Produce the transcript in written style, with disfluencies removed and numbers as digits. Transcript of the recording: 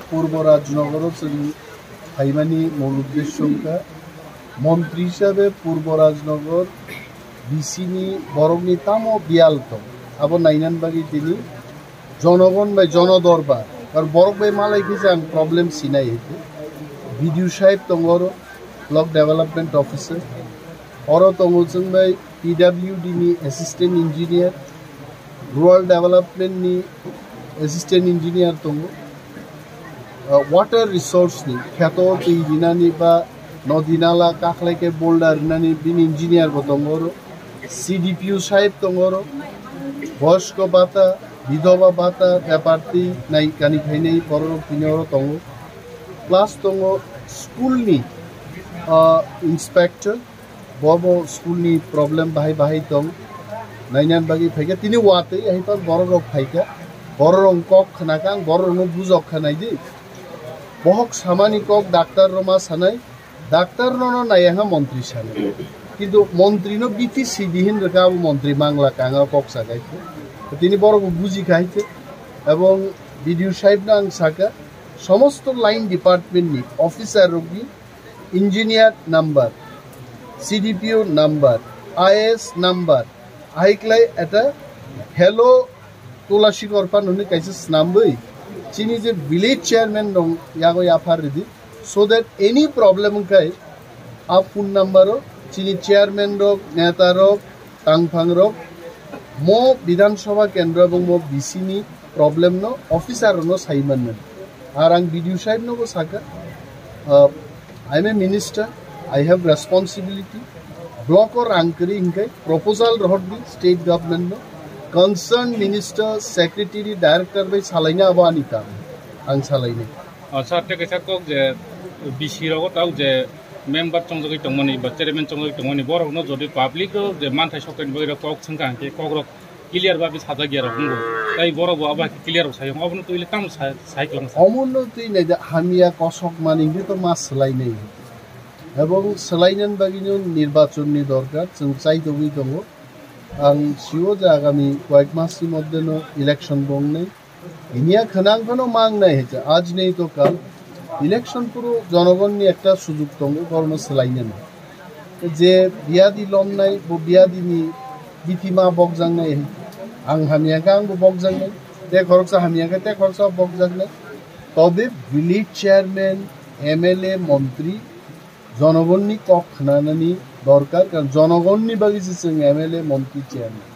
পূর্ব রাজনগর হাইমানি মূল উদ্দেশ্য মন্ত্রী হিসাবে পূর্ব রাজনগর বিসিনি বরংনি তামো বিয়ালত আবার নাইনানবাগি তিনি জনগণ বাই জনদরবার আর বরক বাই মালাই কিছু আং প্রবলেম সিনাই হইতে বিডিও সাহেব তঙ্গর ব্লক ডেভেলপমেন্ট অফিসার অর তঙ্গলচং বাই পিডব্লিউডি নি অ্যাসিস্ট্যান্ট ইঞ্জিনিয়ার রুরাল ডেভেলপমেন্ট নি অ্যাসিস্ট্যান্ট ইঞ্জিনিয়ার তঙ্গ water resource ni kheto tui dinani ba nodi nala kaklaike boulder nani bin engineer bo tongoro CDPO sahib tongoro boysko bata বিধবা ভাতা ব্যাপারটি নাই কানি খাইনাই পরর পিনর tongo plus tongo school ni inspector bobo school ni problem bahai bahai tong nainan bagi phaika tini wate ahipan boro rok phaika boro rong kok khanakang boro rong bujok khanai di বহক সামানি cock doctor Rama সানাই doctor নন নাইহা মন্ত্রী সানাই কিন্তু মন্ত্রী no বিটি সিদিহীন রেখা মন্ত্রী Bangla কাঙা cock সাগাইছে তিনি বড় বুঝি খাইছে এবং বিডিও সাহেব না সাকা সমস্ত লাইন ডিপার্টমেন্ট নি অফিসার রোগী engineer number CDPO number IS number আইকলাই এটা হেলো তুলাসী করপান উনি কাইছে নামবই Chini is a village chairman dong yago yapar ridi so that any problem kai up phone number ro chini chairman rok neta rok tangphang rok mo bidhan sabha kendra ebong mo bisini problem no officer no saiman men arang BDO sahib no ko saka I am a minister I have responsibility block or ankari inkai proposal rohdi state government no concerned minister secretary director by salaina abanita ang salaini sa te kaisa kok je bisi ro tau je member chongjoi tongmani ba chairman chongjoi tongmani bor no jodi public je manthai sokken boira kok sangka ke kok ro clear ba bi sada giara hungo tai bor bo aba clear sai obno toile tam sai klang অমূল্য তুই নাই হামিয়া কসক মানিঙ্গে তো মাছ সেলাই নেই এবং সেলাইনান বাগিনো নির্বাচন নি দরকার जों চাইদবি দङ आं सिओ जे आगामी कয়েক मासनि मध्य इलेक्शन बंगनै इनिया खनांखनो मांग নাই हेचे आज नहीं तो कल इलेक्शन पुरो जनगणनि একটা সুযোগ दङ गरम सेलाइनो ना जे बियादि लम নাই बो बियादिनि बिथिमा बगजांनाय आं हामियाखा आंबो बगजांनाय ते खरकसा हामियाखा ते खरकसा बगजांनाय तबे विलेज चेयरमैन एमएलए मंत्री জনগণনি কক খানানি দরকার কারণ জনগণনি বাগিছে जों एमएलए मंत्री चेयरमैन